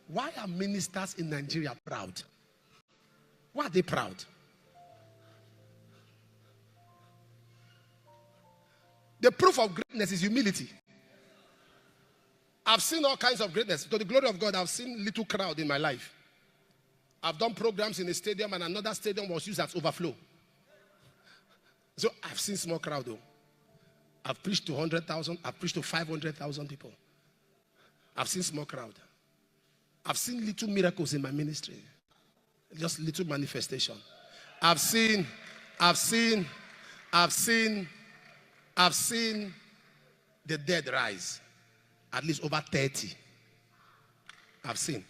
Why are ministers in Nigeria proud? Why are they proud? The proof of greatness is humility. I've seen all kinds of greatness. To the glory of God, I've seen little crowd in my life. I've done programs in a stadium and another stadium was used as overflow. So I've seen small crowd though. I've preached to 100,000. I've preached to 500,000 people. I've seen small crowd. I've seen little miracles in my ministry. Just little manifestation. I've seen the dead rise. At least over 30. I've seen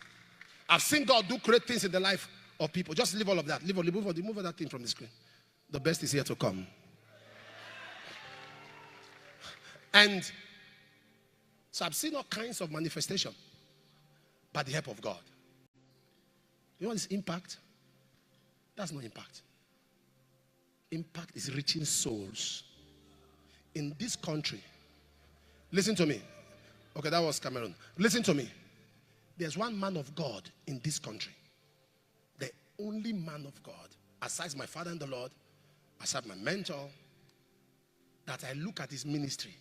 God do great things in the life of people. Just leave all of that. Remove all that thing from the screen. The best is here to come. And so I've seen all kinds of manifestation by the help of God. You know what is impact? That's not impact. Impact is reaching souls. In this country, listen to me. Okay, that was Cameroon. Listen to me. There's one man of God in this country. The only man of God, aside my father in the Lord, aside my mentor, that I look at his ministry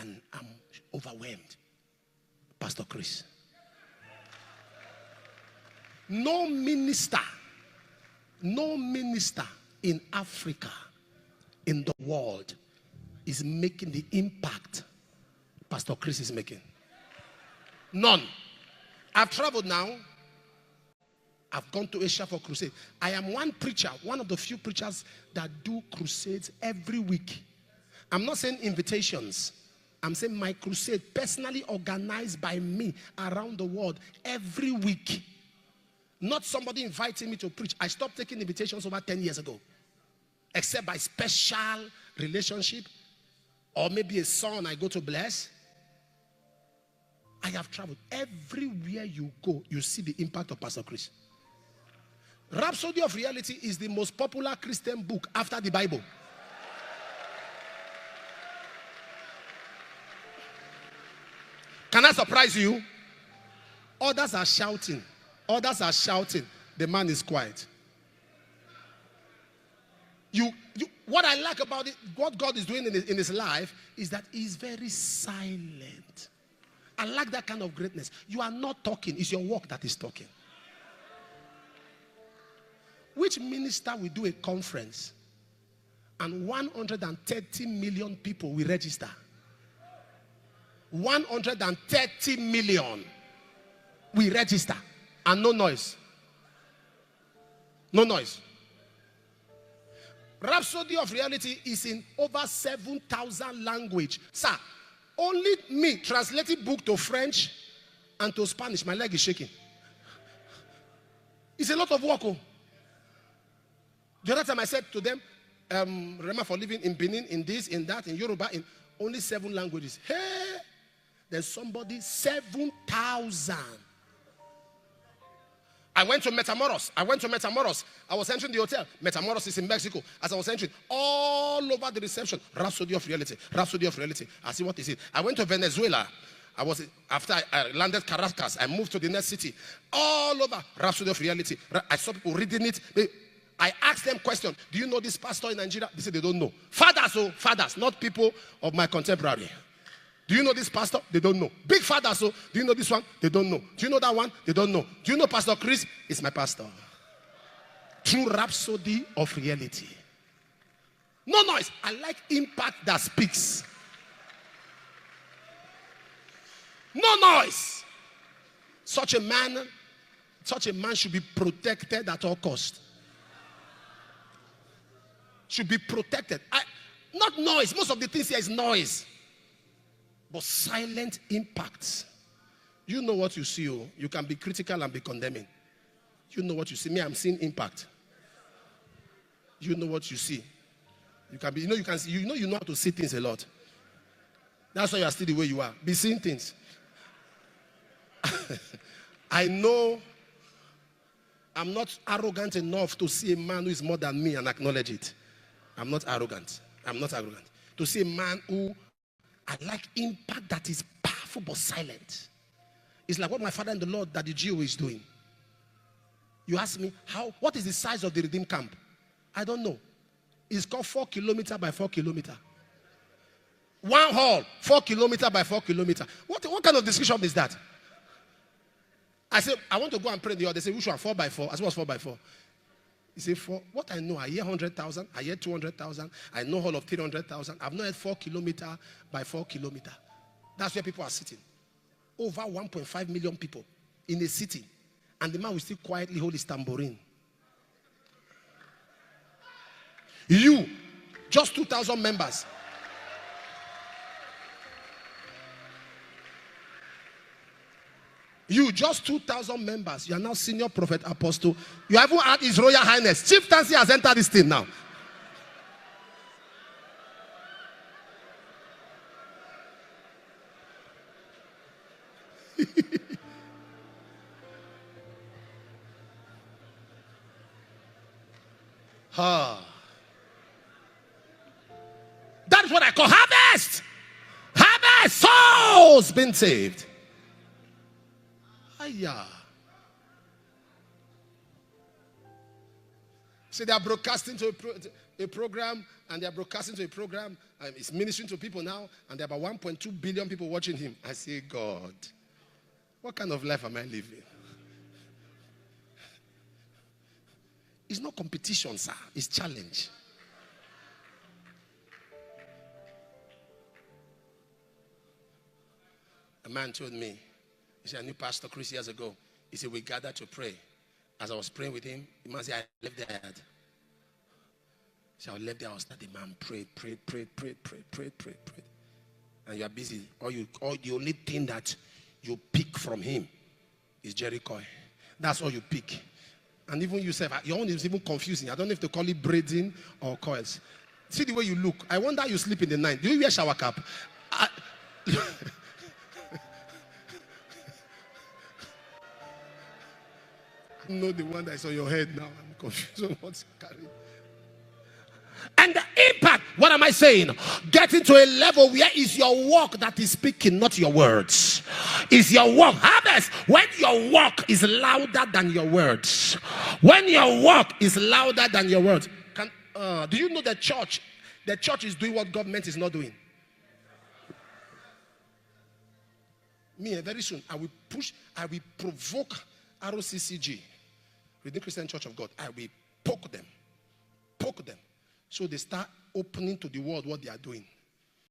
and I'm overwhelmed. Pastor Chris. No minister in Africa, in the world, is making the impact Pastor Chris is making. None. I've traveled now. I've gone to Asia for crusade. I am one preacher, one of the few preachers that do crusades every week. I'm not saying invitations. I'm saying my crusade personally organized by me around the world every week. Not somebody inviting me to preach. I stopped taking invitations over 10 years ago. Except by special relationship or maybe a son I go to bless. I have traveled. Everywhere you go, you see the impact of Pastor Chris. Rhapsody of Reality is the most popular Christian book after the Bible. Can I surprise you? Others are shouting. Others are shouting. The man is quiet. What I like about it, what God is doing in his life, is that he's very silent. I like that kind of greatness. You are not talking. It's your work that is talking. Which minister will do a conference and 130 million people will register? 130 million will register and no noise. No noise. Rhapsody of Reality is in over 7,000 languages. Sir, only me translating book to French and to Spanish, my leg is shaking. It's a lot of work. Oh. The other time I said to them, remember for living in Benin, in this, in that, in Yoruba, in only 7 languages. Hey, there's somebody 7,000. I went to Metamoros. I was entering the hotel. Metamoros is in Mexico. As I was entering, all over the reception, Rhapsody of Reality. Rhapsody of Reality. I see what is it. I went to Venezuela. After I landed Caracas, I moved to the next city. All over, Rhapsody of Reality. I saw people reading it. I asked them questions. Do you know this pastor in Nigeria? They said they don't know. Fathers, not people of my contemporary. Do you know this pastor? They don't know. Big father, so do you know this one? They don't know. Do you know that one? They don't know. Do you know Pastor Chris? It's my pastor. True Rhapsody of Reality. No noise. I like impact that speaks. No noise. Such a man should be protected at all costs. Should be protected. Not noise. Most of the things here is noise. But silent impacts. You know what you see. Oh. You can be critical and be condemning. You know what you see. Me, I'm seeing impact. You know what you see. You can be. You know how to see things a lot. That's why you are still the way you are. Be seeing things. I know I'm not arrogant enough to see a man who is more than me and acknowledge it. I'm not arrogant. To see a man who I like impact that is powerful but silent. It's like what my father in the Lord, Daddy Gio, is doing. You ask me, what is the size of the Redeem Camp? I don't know. It's called 4 kilometers by 4 kilometers. One hall, 4 kilometers by 4 kilometers. What kind of discussion is that? I said, I want to go and pray in the other. They say, which one? 4 by 4. I said, what's 4 by 4? He said, what I know, I hear 100,000, I hear 200,000, I know hall of 300,000. I've not heard 4 kilometers by 4 kilometers. That's where people are sitting. Over 1.5 million people in a city. And the man will still quietly hold his tambourine. You, just 2,000 members. You, just 2,000 members. You are now senior prophet apostle. You haven't had His Royal Highness. Chief Tansi has entered this thing now. That's what I call harvest. Harvest, souls being saved. So they are broadcasting to a program, and they are broadcasting to a program, and it's ministering to people now, and there are about 1.2 billion people watching him. I say, God, what kind of life am I living? It's not competition, sir. It's challenge. A man told me, he said, I knew Pastor Chris years ago. He said, we gathered to pray. As I was praying with him, the man said, I left there. So I left there, I was that the man prayed. And you are busy. The only thing that you pick from him is Jericho. That's all you pick. And even yourself, your own is even confusing. I don't know if they call it braiding or coils. See the way you look. I wonder how you sleep in the night. Do you wear shower cap? Know the one that's on your head now. I'm confused on what's carrying. And the impact, what am I saying? Getting to a level where it's your work that is speaking, not your words. It's your work. Harvest, when your work is louder than your words. When your work is louder than your words. Do you know the church is doing what government is not doing? Me, very soon, I will provoke ROCCG, Redeemed Christian Church of God. I will poke them. So they start opening to the world what they are doing.